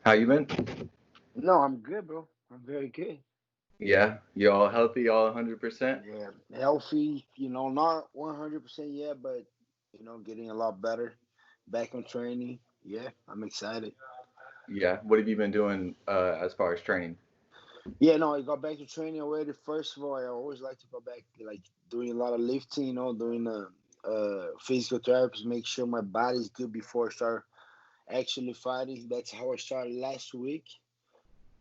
How you been? No, I'm good, bro. I'm very good. Yeah, you all healthy, all 100%? Yeah, healthy. Not 100% yet, but getting a lot better. Back on training. Yeah, I'm excited. Yeah. What have you been doing as far as training? Yeah, no, I got back to training already. First of all, I always like to go back, like doing a lot of lifting. Doing physical therapy, make sure my body's good before I start actually fighting. That's how I started last week.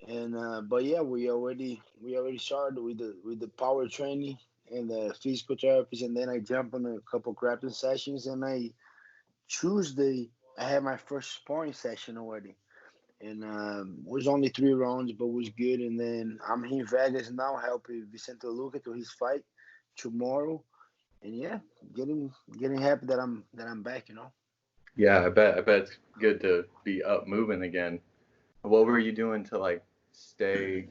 And but yeah, we already started with the power training and the physical therapies, and then I jump on a couple grappling sessions, and Tuesday I had my first sparring session already, and was only 3 rounds, but was good. And then I'm here in Vegas now, helping Vicente Luque to his fight tomorrow, and yeah, getting happy that I'm back. Yeah, I bet it's good to be up moving again. What were you doing to like stay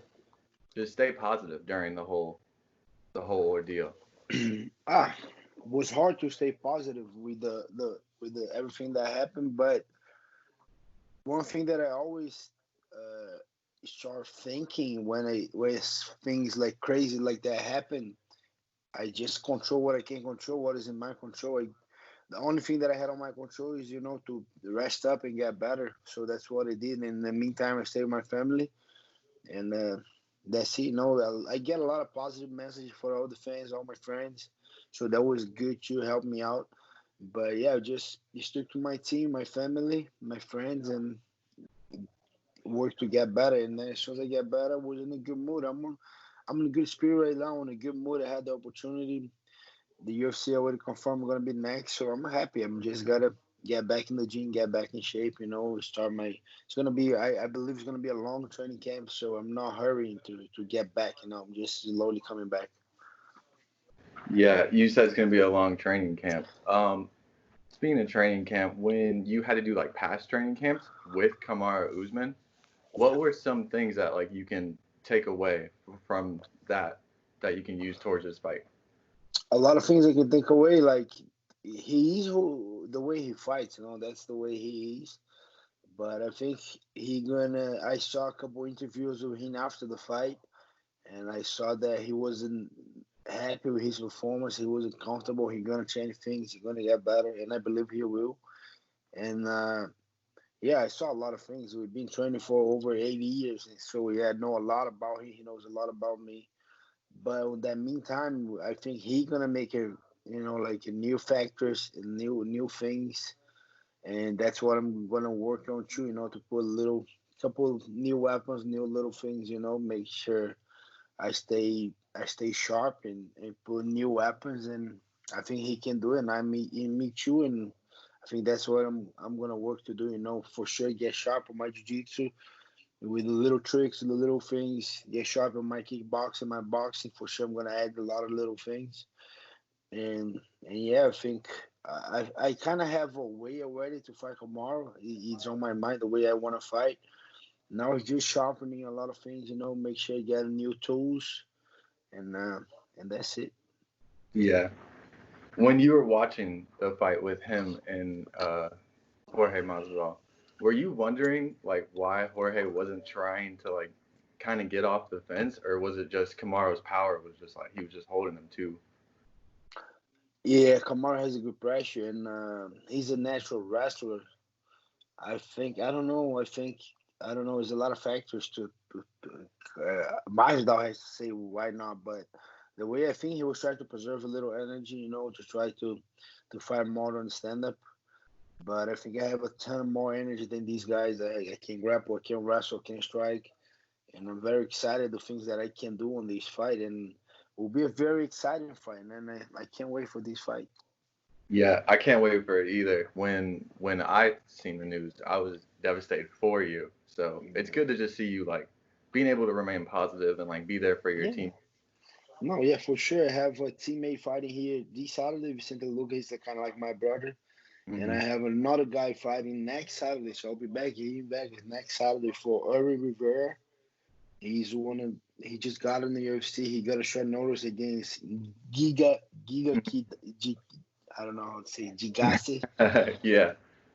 just stay positive during the whole ordeal? ah, was hard to stay positive with the everything that happened, but one thing that I always uh, start thinking when things like crazy like that happen, I just control what I can control, what is in my control. The only thing that I had on my control is to rest up and get better. So that's what I did. In the meantime, I stayed with my family, and that's it. I get a lot of positive messages for all the fans, all my friends. So that was good to help me out. But yeah, just stick to my team, my family, my friends, and work to get better. And then as soon as I get better, I was in a good mood. I'm in a good spirit right now. I'm in a good mood. I had the opportunity. The UFC already confirmed I'm gonna be next, so I'm happy. I'm just gotta get back in the gym, get back in shape. Start my. It's gonna be. I believe it's gonna be a long training camp, so I'm not hurrying to get back. I'm just slowly coming back. Yeah, you said it's gonna be a long training camp. Speaking of training camp, when you had to do like past training camps with Kamaru Usman, what Yeah. were some things that like you can take away from that you can use towards this fight? A lot of things I can take away, like he is the way he fights. That's the way he is. But I think he gonna. I saw a couple interviews with him after the fight, and I saw that he wasn't happy with his performance. He wasn't comfortable. He gonna change things. He gonna get better, and I believe he will. And yeah, I saw a lot of things. We've been training for over 80 years, and so yeah, I know a lot about him. He knows a lot about me. But in that meantime, I think he gonna make like new factors and new things, and that's what I'm gonna work on too. To put a little couple new weapons, new little things. Make sure I stay sharp and put new weapons, and I think he can do it. And me too, and I think that's what I'm gonna work to do. For sure, get sharp on my jiu-jitsu with the little tricks and the little things. Get sharp on my kickboxing, my boxing. For sure, I'm gonna add a lot of little things, and yeah, I think. I kind of have a way already to fight tomorrow. It's on my mind the way I want to fight. Now it's just sharpening a lot of things. Make sure you get new tools, and uh, and that's it. Yeah. When you were watching the fight with him and Jorge Masvidal, were you wondering like why Jorge wasn't trying to like kind of get off the fence, or was it just Kamaru's power was just like he was just holding him too? Yeah, Kamaru has a good pressure, and he's a natural wrestler. I think I don't know. I don't know. There's a lot of factors to Masvidal has to say why not, but the way I think he was trying to preserve a little energy, to try to fight more on stand up. But I think I have a ton more energy than these guys. I can grapple, I can wrestle, I can strike, and I'm very excited the things that I can do on this fight, and it will be a very exciting fight, and I can't wait for this fight. Yeah, I can't wait for it either. When I seen the news, I was devastated for you. So it's good to just see you like being able to remain positive and like be there for your Yeah, team. no, yeah, for sure. I have a teammate fighting here this Saturday. Vicente Luque is kind of like my brother, and Hmm. I have another guy fighting next Saturday. So I'll be back here back next Saturday for Uri Rivera. He's one of he just got in the UFC. He got a short notice against Giga Kid. I don't know how to say Gigase. Yeah.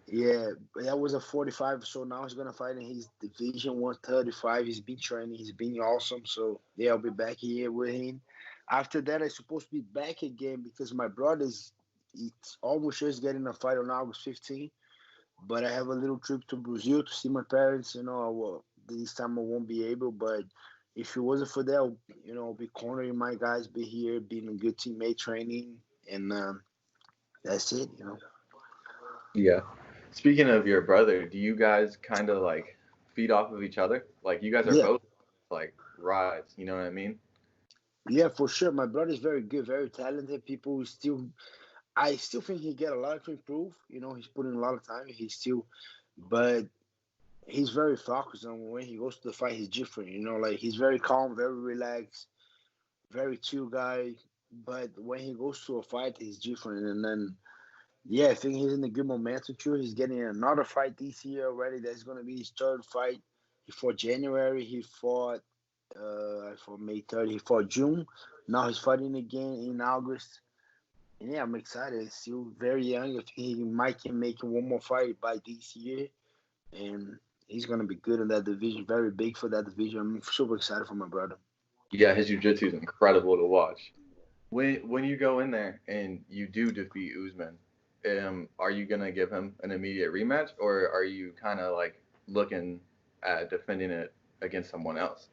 Yeah, that was a 45. So now he's gonna fight in his division 135. He's been training. He's been awesome. So yeah, I'll be back here with him. After that, I'm supposed to be back again because my brother's it's almost just getting a fight on August 15th. But I have a little trip to Brazil to see my parents. This time I won't be able. But if it wasn't for that, I'll be cornering my guys, be here, being a good teammate, training, and that's it. Yeah. Speaking of your brother, do you guys kind of like feed off of each other? Like you guys are Yeah, both like rides, you know what I mean? yeah, for sure. My brother's very good, very talented. I still think he get a lot to improve. He's putting a lot of time. But he's very focused on when he goes to the fight. He's different. Like he's very calm, very relaxed, very chill guy. But when he goes to a fight, he's different. And then, yeah, I think he's in a good momentum too. He's getting another fight this year already. That's going to be his third fight. He fought January. He fought for May 3rd. He fought June. Now he's fighting again in August. And yeah, I'm excited. He's still very young. I think he might can make one more fight by this year. And he's going to be good in that division. Very big for that division. I'm super excited for my brother. Yeah, his jiu-jitsu is incredible to watch. When you go in there and you do defeat Usman, are you gonna give him an immediate rematch, or are you kind of like looking at defending it against someone else?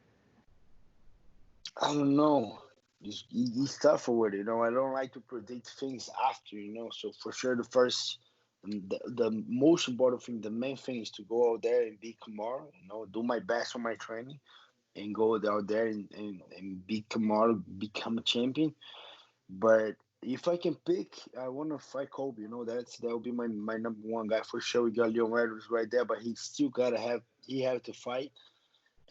I don't know. He's tough with it. I don't like to predict things after. So for sure, the most important thing, the main thing is to go out there and beat Kamaru. Do my best on my training and go out there and beat Kamaru, become a champion. But if I can pick, I want to fight Colby. That will be my number one guy for sure. We got Leon Edwards right there, but he still he have to fight.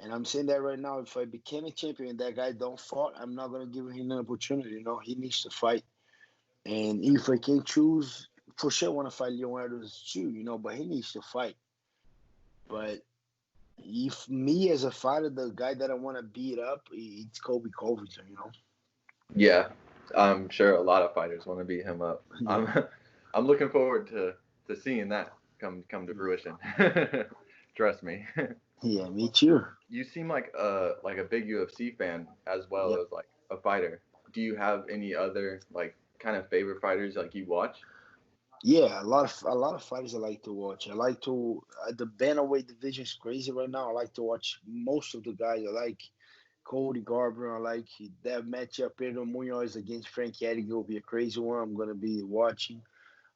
And I'm saying that right now, if I became a champion and that guy don't fight, I'm not gonna give him an opportunity. He needs to fight. And if I can choose, for sure, I want to fight Leon Edwards too. But he needs to fight. But if me as a fighter, the guy that I want to beat up, it's Colby Covington. Yeah, I'm sure a lot of fighters want to beat him up. I'm I'm looking forward to seeing that come to fruition. Trust me. Yeah, me too. You seem like a big UFC fan as well Yeah. as like a fighter. Do you have any other like kind of favorite fighters like you watch? Yeah, a lot of fighters I like to watch. I like to the bantamweight division is crazy right now. I like to watch most of the guys. I like Cody Garbrandt. I like that matchup Pedro Munoz against Frank Edgar will be a crazy one. I'm gonna be watching.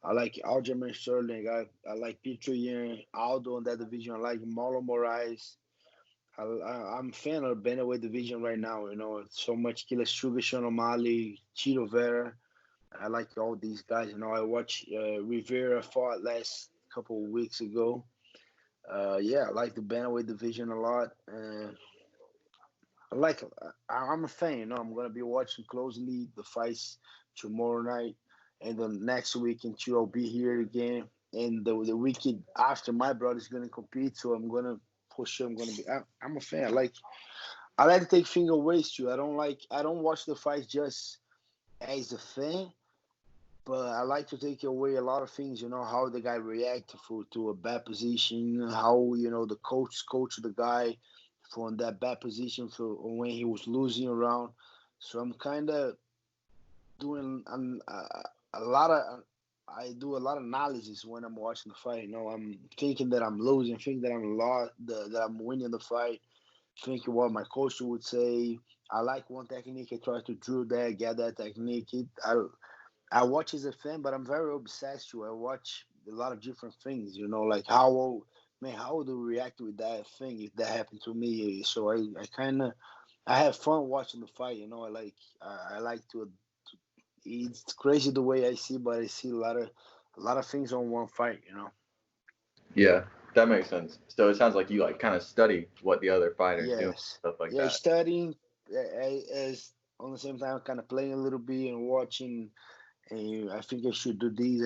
I like Aljamain Sterling. I like Petr Yan, Aldo in that division. I like Marlon Moraes. I'm a fan of the bantamweight division right now. It's so much Killer Sugar, Sean O'Malley, Chito Vera. I like all these guys. I watched Rivera fought last couple of weeks ago. Yeah, I like the bantamweight division a lot. I like. I'm a fan. I'm gonna be watching closely the fights tomorrow night, and then next weekend too. I'll be here again, and the weekend after my brother's gonna compete, so I'm gonna for sure. I'm gonna be. I'm a fan. I like to take finger ways too. I don't watch the fights just as a fan, but I like to take away a lot of things. How the guy reacted to a bad position, how the coach the guy from that bad position for when he was losing around. So I'm kind of doing a lot of. I do a lot of analysis when I'm watching the fight. I'm thinking that I'm losing, thinking that I'm lost, that I'm winning the fight, thinking what my coach would say. I like one technique. I try to drill that, get that technique. I watch as a fan, but I'm very obsessed too. I watch a lot of different things, like how would I react with that thing if that happened to me? So I kind of I have fun watching the fight. I like to. It's crazy the way I see, but I see a lot of things on one fight. Yeah, that makes sense. So it sounds like you like kind of study what the other fighters do, Yes, stuff like yeah, that. studying as on the same time, kind of playing a little bit and watching. And I think I should do these.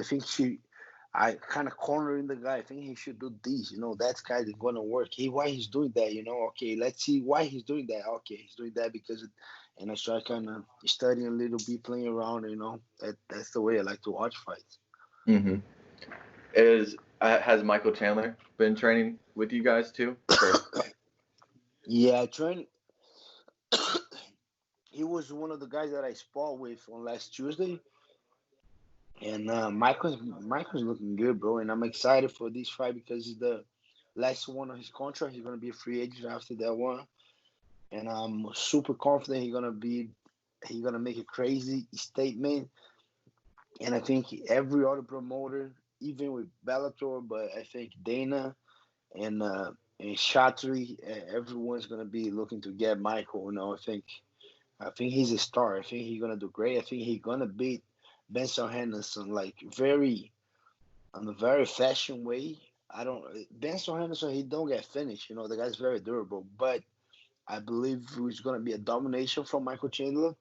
I kind of cornering the guy. I think he should do this. That guy's gonna work. Why he's doing that? Okay, let's see why he's doing that. Okay, he's doing that because, and I start kind of studying a little bit, playing around. That's the way I like to watch fights. Hmm. Is Has Michael Chandler been training with you guys too? Yeah, Trent. He was one of the guys that I sparred with on last Tuesday, and Michael's looking good, bro. And I'm excited for this fight because it's the last one on his contract. He's gonna be a free agent after that one, and I'm super confident he's gonna make a crazy statement. And I think every other promoter, even with Bellator, but I think Dana and Shatri, everyone's gonna be looking to get Michael. I think he's a star. I think he's gonna do great. I think he's gonna beat Benson Henderson like on a very fashion way. I don't Benson Henderson. He don't get finished. The guy's very durable, but I believe it's gonna be a domination from Michael Chandler.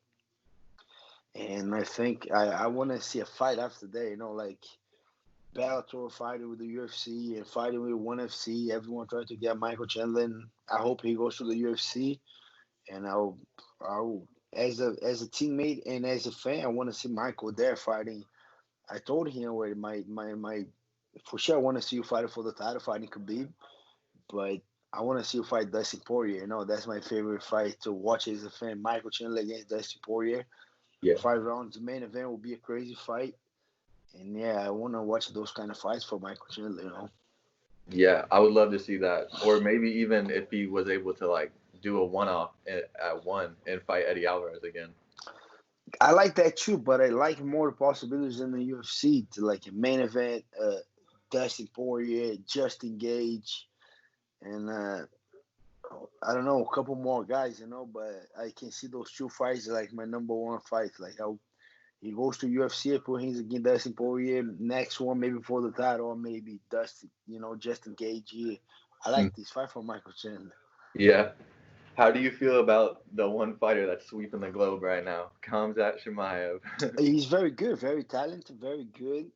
And I think I want to see a fight after that. Like Bellator fighting with the UFC and fighting with ONE FC. Everyone trying to get Michael Chandler. And I hope he goes to the UFC. And I'll as a teammate and as a fan, I want to see Michael there fighting. I told him already, my for sure I want to see you fighting for the title, fighting Khabib, but I want to see you fight Dustin Poirier. That's my favorite fight to watch as a fan. Michael Chandler against Dustin Poirier. Yeah. 5 rounds. The main event will be a crazy fight, and yeah, I want to watch those kind of fights for Michael Chandler. Yeah, I would love to see that, or maybe even if he was able to like do a one-off at one and fight Eddie Alvarez again. I like that too, but I like more possibilities in the UFC to like a main event, Dustin Poirier, Justin Gage, and I don't know, a couple more guys, but I can see those two fights like my number one fight. Like he goes to UFC, I put him against Dustin Poirier, next one maybe for the title, or maybe Dustin, Justin Gage. I like this fight for Michael Chandler. Yeah. How do you feel about the one fighter that's sweeping the globe right now, Khamzat Chimaev? He's very good, very talented, very good.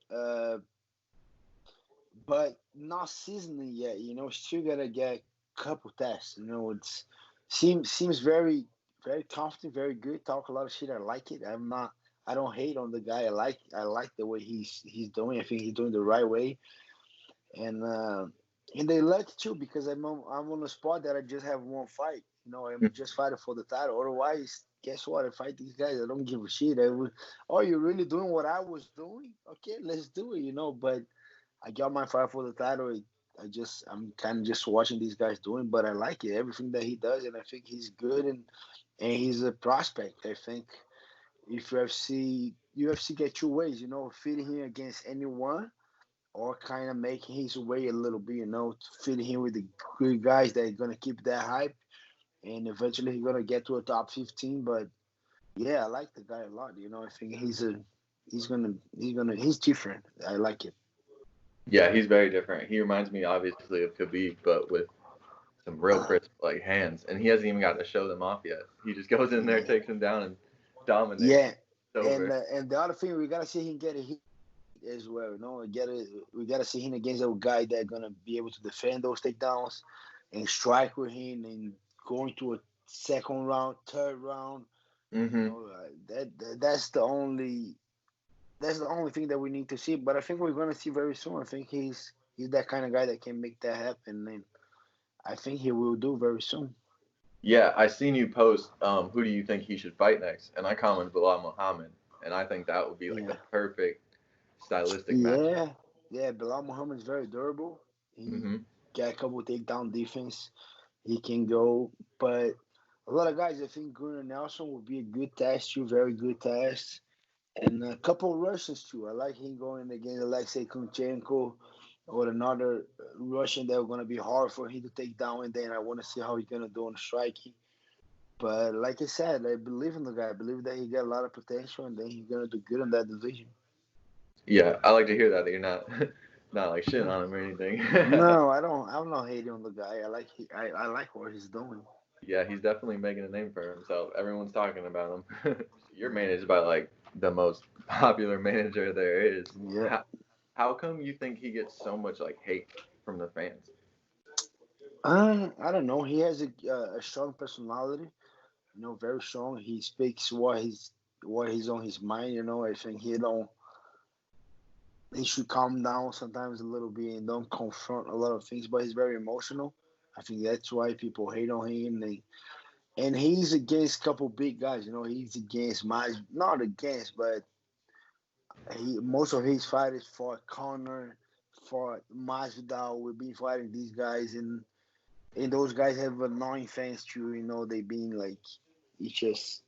But not seasoning yet. Still gotta get a couple tests. It's seems very very confident, very good. Talk a lot of shit. I like it. I don't hate on the guy. I like the way he's doing. I think he's doing the right way. And they lucky too because I'm on a spot that I just have one fight. I'm just fighting for the title. Otherwise, guess what? I fight these guys. I don't give a shit. Oh, you're really doing what I was doing? Okay, let's do it. But I got my fight for the title. I'm kind of just watching these guys doing, but I like it, everything that he does, and I think he's good and he's a prospect. I think if UFC get two ways, feeding him against anyone or kind of making his way a little bit, feeding him with the good guys that are gonna keep that hype, and eventually he's gonna get to a top 15. But yeah, I like the guy a lot. I think he's different. I like it. Yeah, he's very different. He reminds me obviously of Khabib, but with some real crisp like hands, and he hasn't even gotten to show them off yet. He just goes in there, takes them down, and dominates. Yeah, It's over. and the other thing we gotta see him get a hit as well. We gotta see him against a guy that's gonna be able to defend those takedowns and strike with him and go into a second round, third round. That's the only thing that we need to see. But I think we're gonna see very soon. I think he's that kind of guy that can make that happen, and I think he will do very soon. Yeah, I seen you post. Who do you think he should fight next? And I commented Bilal Muhammad, and I think that would be like the perfect stylistic match. Yeah. Bilal Muhammad is very durable. He got a couple of takedown defense. He can go, but a lot of guys, I think Gunnar Nelson would be a good test too, very good test. And a couple of Russians too. I like him going against Alexei Kunchenko or another Russian that are going to be hard for him to take down. And then I want to see how he's going to do on the striking. But like I said, I believe in the guy. I believe that he got a lot of potential, and then he's going to do good in that division. Yeah, I like to hear that you're not like shitting on him or anything. No, I don't. I'm not hating on the guy. I like what he's doing. Yeah, he's definitely making a name for himself. Everyone's talking about him. You're managed by like the most popular manager there is. Yeah. How come you think he gets so much like hate from the fans? I don't know. He has a strong personality. Very strong. He speaks what he's on his mind. I think he don't. he should calm down sometimes a little bit and don't confront a lot of things. But he's very emotional. I think that's why people hate on him. And he's against a couple big guys. You know, he's against not against, but most of his fighters fought Conor, fought Masvidal. We've been fighting these guys, and those guys have annoying fans too. You know, they being like, it's just.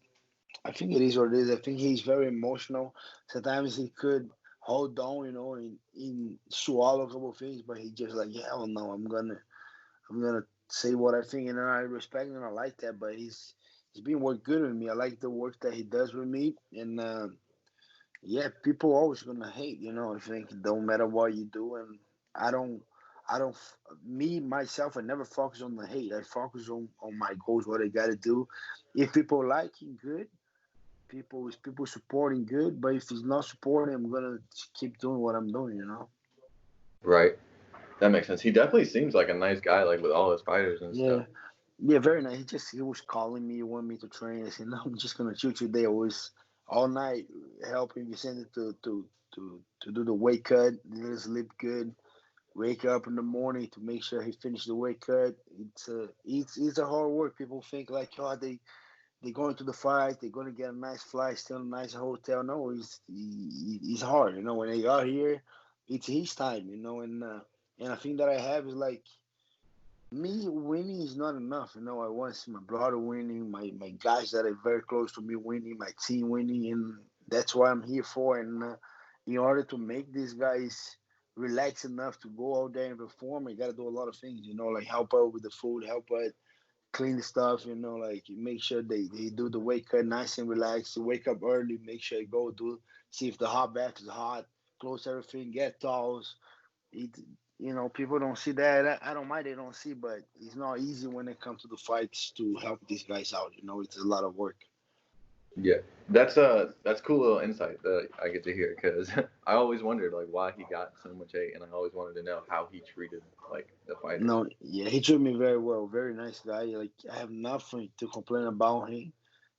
I think it is what it is. I think he's very emotional. Sometimes he could hold on, you know, and swallow a couple of things, but he just like, hell no, I'm gonna say what I think, and I respect and I like that. But he's been work good with me. I like the work that he does with me, and yeah, people always gonna hate, you know. I think it don't matter what you do, and I don't, I don't, me myself, I never focus on the hate. I focus on my goals, what I gotta do. If people like it, good. People supporting good, but if it's not supporting, I'm gonna keep doing what I'm doing, you know. Right. That makes sense. He definitely seems like a nice guy, like with all his fighters and stuff. Yeah, yeah, very nice. He was calling me, want me to train. I said, no, I'm just gonna shoot you there. I was all night helping Vicente to do the weight cut, let us sleep good. Wake up in the morning to make sure he finished the weight cut. It's a hard work. People think like, oh, they going to the fight, they're going to get a nice flight, stay in a nice hotel. No, it's hard. You know, when they are here, it's his time. You know, and I think that I have is like me winning is not enough. You know, I want to see my brother winning, my guys that are very close to me winning, my team winning, and that's what I'm here for. And in order to make these guys relax enough to go out there and perform, I got to do a lot of things. You know, like help out with the food, help out clean the stuff, you know, like make sure they do the wake cut nice and relaxed. Wake up early, make sure you go do see if the hot bath is hot, close everything, get towels. It, you know, people don't see that. I don't mind they don't see, but it's not easy when it comes to the fights to help these guys out. You know, it's a lot of work. Yeah, that's cool little insight that I get to hear because I always wondered like why he got so much hate, and I always wanted to know how he treated like the fighters. No, yeah, he treated me very well. Very nice guy. Like I have nothing to complain about him.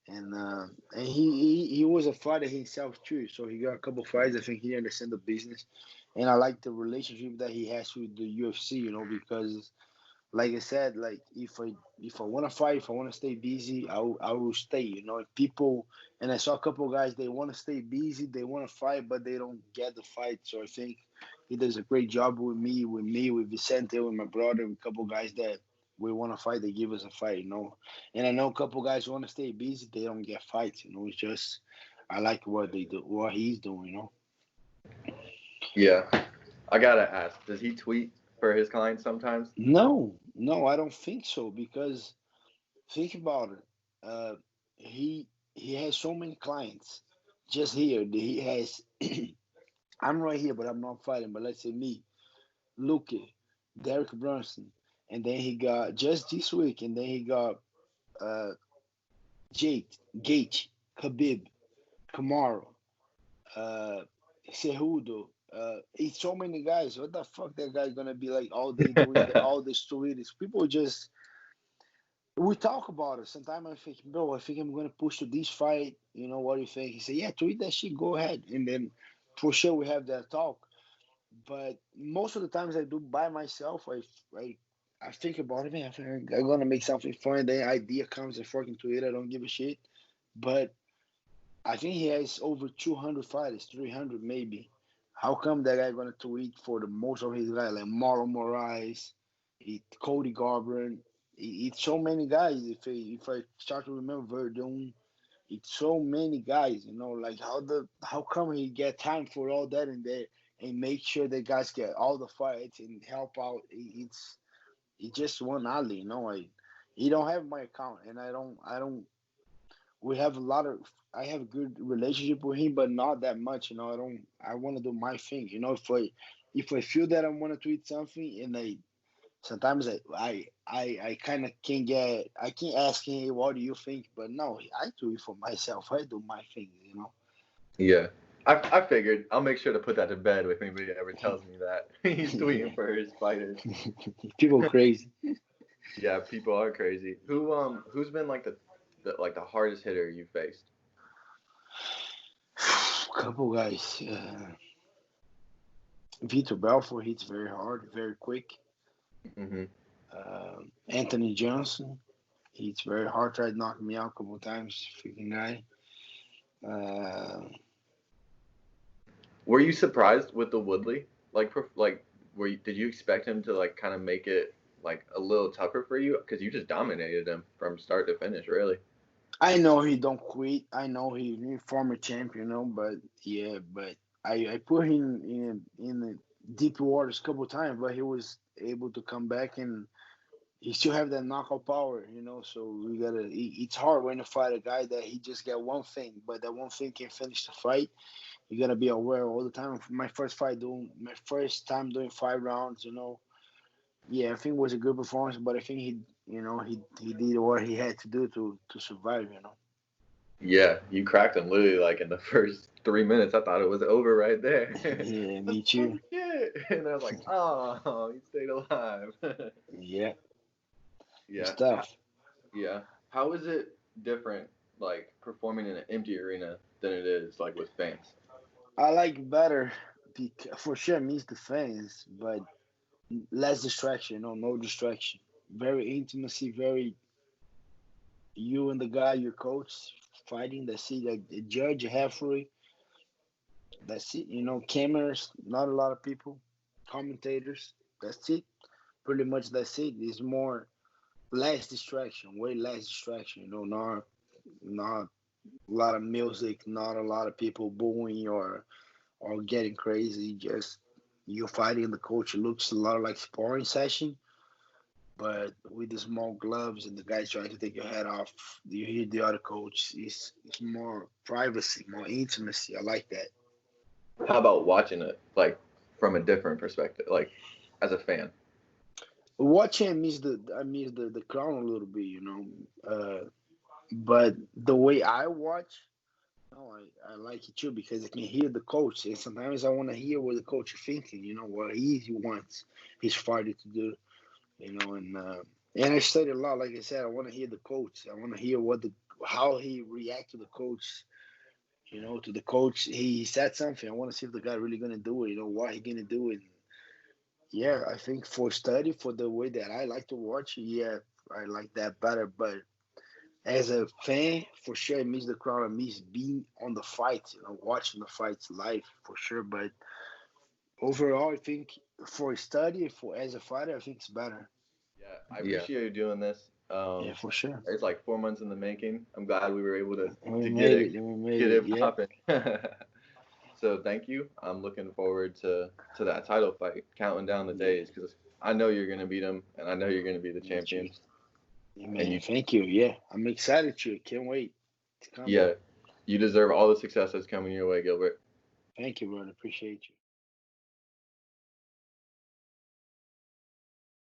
And he was a fighter himself too, so he got a couple fights. I think he understands the business, and I like the relationship that he has with the UFC. You know, because like I said, like if I want to fight, if I want to stay busy, I will stay. You know, if people and I saw a couple guys they want to stay busy, they want to fight, but they don't get the fight. So I think he does a great job with Vicente, with my brother, with a couple guys that we want to fight. They give us a fight, you know. And I know a couple guys want to stay busy, they don't get fights. You know, it's just I like what they do, what he's doing. You know. Yeah, I gotta ask, does he tweet for his clients sometimes? No, no, I don't think so because think about it. He has so many clients. Just here, he has. I'm right here, but I'm not fighting. But let's say me, Luke, Derek Brunson, and then he got just this week, and then he got uh, Jake, Gage, Khabib, Kamaru, uh, Cejudo. It's so many guys. What the fuck that guy gonna be like all day doing all the stories? People just we talk about it. Sometimes I think, bro, I think I'm gonna push to this fight. You know what do you think? He said, yeah, tweet that shit. Go ahead, and then for sure we have that talk. But most of the times I do by myself. I think about it. Man, I think I'm gonna make something fun. The idea comes and fucking tweet. I don't give a shit. But I think he has over 200 fighters, 300 maybe. How come that guy gonna tweet for the most of his guys like Marlon Moraes, Cody Garbrandt? It's so many guys. If I start to remember Verdun, it's so many guys. You know, like how come he get time for all that and there and make sure that guys get all the fights and help out. It's just one alley. You know, he don't have my account and I don't we have a lot of I have a good relationship with him, but not that much. You know, I want to do my thing. You know, if I feel that I want to tweet something, and I sometimes I kind of can get I can ask him, hey, what do you think? But no, I do it for myself. I do my thing. You know. Yeah. I figured I'll make sure to put that to bed if anybody ever tells me that he's tweeting for his fighters. People crazy. Yeah, people are crazy. Who's been like the hardest hitter you faced? Couple guys. Vitor Belfort hits very hard, very quick. Mm-hmm. Anthony Johnson hits very hard. Tried to knock me out a couple of times. Freaking guy. Uh, Were you surprised with the Woodley? Like, did you expect him to like kind of make it like a little tougher for you? Because you just dominated him from start to finish, really. I know he don't quit. I know he former champion, but yeah, but I put him in the deep waters a couple of times, but he was able to come back and he still have that knockout power. So we gotta. It's hard when you fight a guy that he just got one thing, but that one thing can finish the fight. You gotta be aware all the time. My first time doing 5 rounds. Yeah, I think it was a good performance, but I think he did what he had to do to survive. Yeah, you cracked him literally like in the first 3 minutes. I thought it was over right there. Yeah, Like, me oh too. shit! And I was like, oh, he stayed alive. Yeah, it's Yeah, tough. yeah. How is it different, like performing in an empty arena than it is like with fans? I like better because for sure means the fans, but less distraction. No distraction. Very intimacy. Very you and the guy, your coach fighting. That's it. Like the judge, referee. That's it. Cameras. Not a lot of people. Commentators. That's it. Pretty much that's it. It's more less distraction. Way less distraction. Not a lot of music. Not a lot of people booing or getting crazy. Just you fighting the coach. It looks a lot like sparring session, but with the small gloves and the guys trying to take your head off. You hear the other coach. It's more privacy, more intimacy. I like that. How about watching it like from a different perspective, like as a fan? Watching I miss the crown a little bit. But the way I watch, no, I like it too because I can hear the coach, and sometimes I want to hear what the coach is thinking. What he wants his fighter to do. And I study a lot. Like I said, I want to hear the coach. I want to hear how he react to the coach. To the coach, he said something. I want to see if the guy really gonna do it. What he gonna do it. Yeah, I think for study, for the way that I like to watch, yeah, I like that better. But as a fan, for sure, I miss the crowd. I miss being on the fight. Watching the fights live for sure. But overall, I think for study, for as a fighter, I think it's better. Yeah, I Yeah. appreciate you doing this. Yeah, for sure. It's like 4 months in the making. I'm glad we were able We to get made it it. We made get it. it Yeah. popping. So thank you. I'm looking forward to that title fight, counting down the Yeah. days because I know you're gonna beat him, and I know you're gonna be the Me too. champion. And Man, thank you. Yeah, I'm excited to. Can't wait. It's coming. yeah, you deserve all the success that's coming your way, Gilbert. Thank you, brother. Appreciate you.